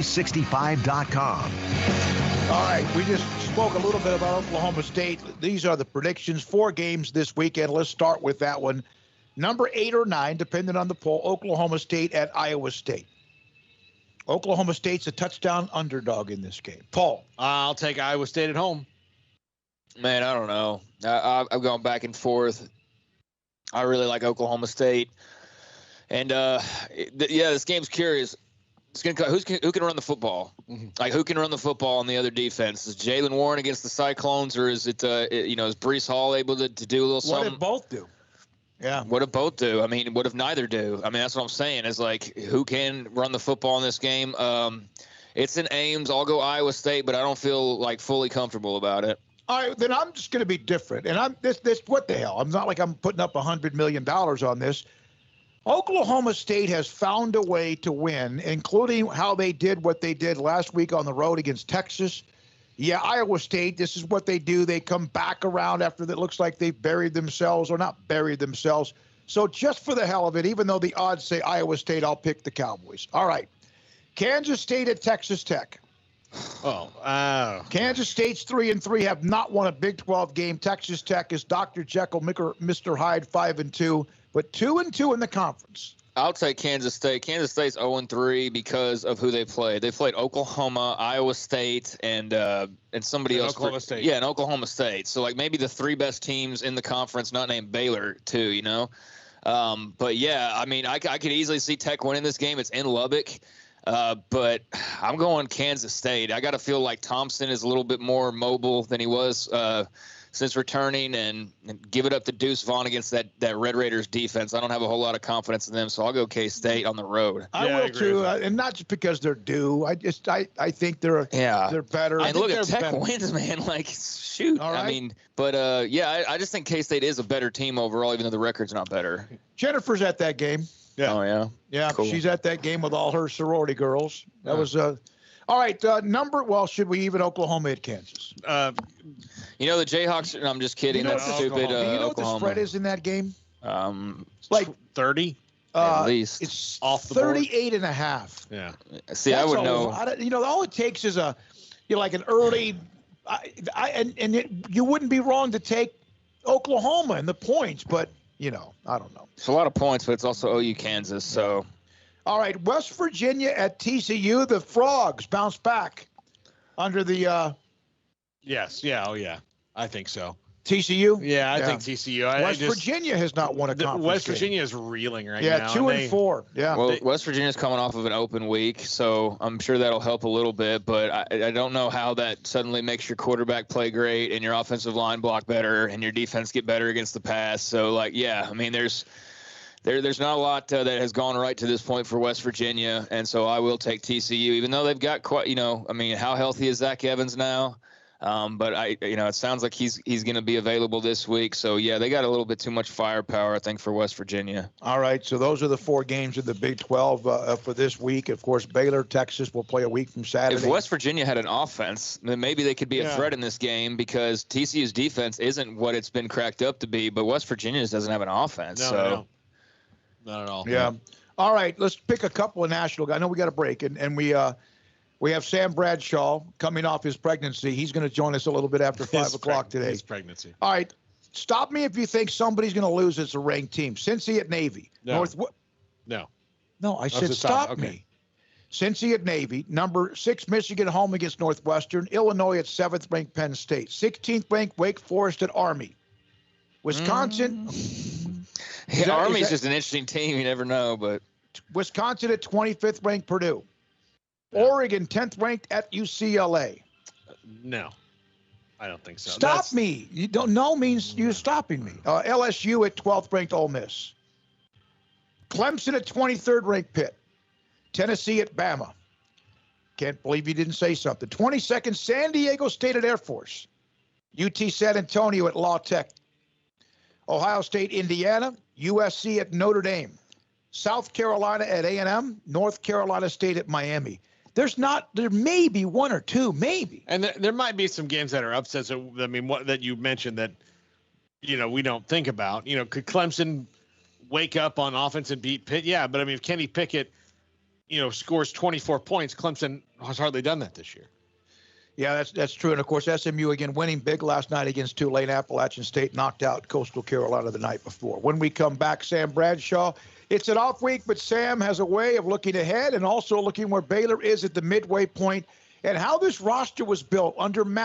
Weekdays365.com. All right, we just spoke a little bit about Oklahoma State. These are the predictions. 4 games this weekend. Let's start with that one. Number 8 or 9, depending on the poll, Oklahoma State at Iowa State. Oklahoma State's a touchdown underdog in this game. Paul. I'll take Iowa State at home. Man, I don't know. I'm going back and forth. I really like Oklahoma State. And, this game's curious. Who can run the football? Mm-hmm. Like, who can run the football on the other defense? Is Jaylen Warren against the Cyclones, or is it, is Breece Hall able to do a little something? What if both do? Yeah. What if both do? I mean, what if neither do? I mean, that's what I'm saying is, like, who can run the football in this game? It's in Ames. I'll go Iowa State, but I don't feel, like, fully comfortable about it. All right, then I'm just going to be different. And I'm this what the hell? I'm not like I'm putting up $100 million on this. Oklahoma State has found a way to win, including how they did what they did last week on the road against Texas. Yeah, Iowa State, this is what they do. They come back around after it looks like they've buried themselves, or not buried themselves. So just for the hell of it, even though the odds say Iowa State, I'll pick the Cowboys. All right. Kansas State at Texas Tech. Kansas State's 3-3, have not won a Big 12 game. Texas Tech is Dr. Jekyll, Mr. Hyde, 5-2, but 2-2 in the conference. I'll take Kansas State. Kansas State's 0-3 because of who they played. They played Oklahoma, Iowa State, and somebody else. Oklahoma State. Yeah, and Oklahoma State. So, like, maybe the 3 best teams in the conference, not named Baylor, too, you know? But, yeah, I mean, I could easily see Tech winning this game. It's in Lubbock. But I'm going Kansas State. I got to feel like Thompson is a little bit more mobile than he was since returning, and give it up to Deuce Vaughn against that Red Raiders defense. I don't have a whole lot of confidence in them, so I'll go K-State on the road. I will too, and not just because they're due. I think they're better. And look at Tech wins, man. Like, shoot. All right. I mean, but I just think K-State is a better team overall, even though the record's not better. Jennifer's at that game. Yeah. Oh, yeah? Yeah, cool. She's at that game with all her sorority girls. That was all right, should we even Oklahoma at Kansas? The Jayhawks, I'm just kidding. That's stupid. Do you know what the Oklahoma. spread is in that game? Like 30? At least. It's off the board. 38.5. Yeah. See, that's I would know. All it takes is an early you wouldn't be wrong to take Oklahoma in the points, but I don't know. It's a lot of points, but it's also OU Kansas, so. All right, West Virginia at TCU. The Frogs bounce back under the Yes. Yeah. Oh, yeah. I think so. TCU? Yeah, I think TCU. West Virginia has not won a conference West game. Virginia is reeling right Yeah, now. 2-4. Yeah. Well, West Virginia's coming off of an open week, so I'm sure that'll help a little bit, but I don't know how that suddenly makes your quarterback play great and your offensive line block better and your defense get better against the pass. So, there's not a lot that has gone right to this point for West Virginia, and so I will take TCU, even though they've got quite, how healthy is Zach Evans now? But it sounds like he's going to be available this week. So, yeah, they got a little bit too much firepower, I think, for West Virginia. All right, so those are the 4 games in the Big 12 for this week. Of course, Baylor, Texas will play a week from Saturday. If West Virginia had an offense, then maybe they could be a threat in this game, because TCU's defense isn't what it's been cracked up to be, but West Virginia just doesn't have an offense. No. Not at all. Yeah. All right, let's pick a couple of national guys. I know we got a break, and we have Sam Bradshaw coming off his pregnancy. He's going to join us a little bit after 5 o'clock today. His pregnancy. All right, stop me if you think somebody's going to lose as a ranked team. Cincy at Navy. No. No, I said stop me. Cincy at Navy. Number 6, Michigan home against Northwestern. Illinois at 7th ranked Penn State. 16th ranked Wake Forest at Army. Wisconsin. Army's just an interesting team. You never know, but Wisconsin at 25th ranked Purdue. Oregon 10th ranked at UCLA. No, I don't think so. Stop me. You don't know means you're stopping me. LSU at 12th ranked Ole Miss. Clemson at 23rd ranked Pitt. Tennessee at Bama. Can't believe you didn't say something. 22nd, San Diego State at Air Force. UT San Antonio at La Tech. Ohio State, Indiana. USC at Notre Dame. South Carolina at A&M. North Carolina State at Miami. There may be 1 or 2, maybe. And there might be some games that are upsets. That you mentioned that, we don't think about. Could Clemson wake up on offense and beat Pitt? Yeah, but if Kenny Pickett, scores 24 points. Clemson has hardly done that this year. Yeah, that's true. And, of course, SMU, again, winning big last night against Tulane. Appalachian State knocked out Coastal Carolina the night before. When we come back, Sam Bradshaw, it's an off week, but Sam has a way of looking ahead and also looking where Baylor is at the midway point and how this roster was built under Matt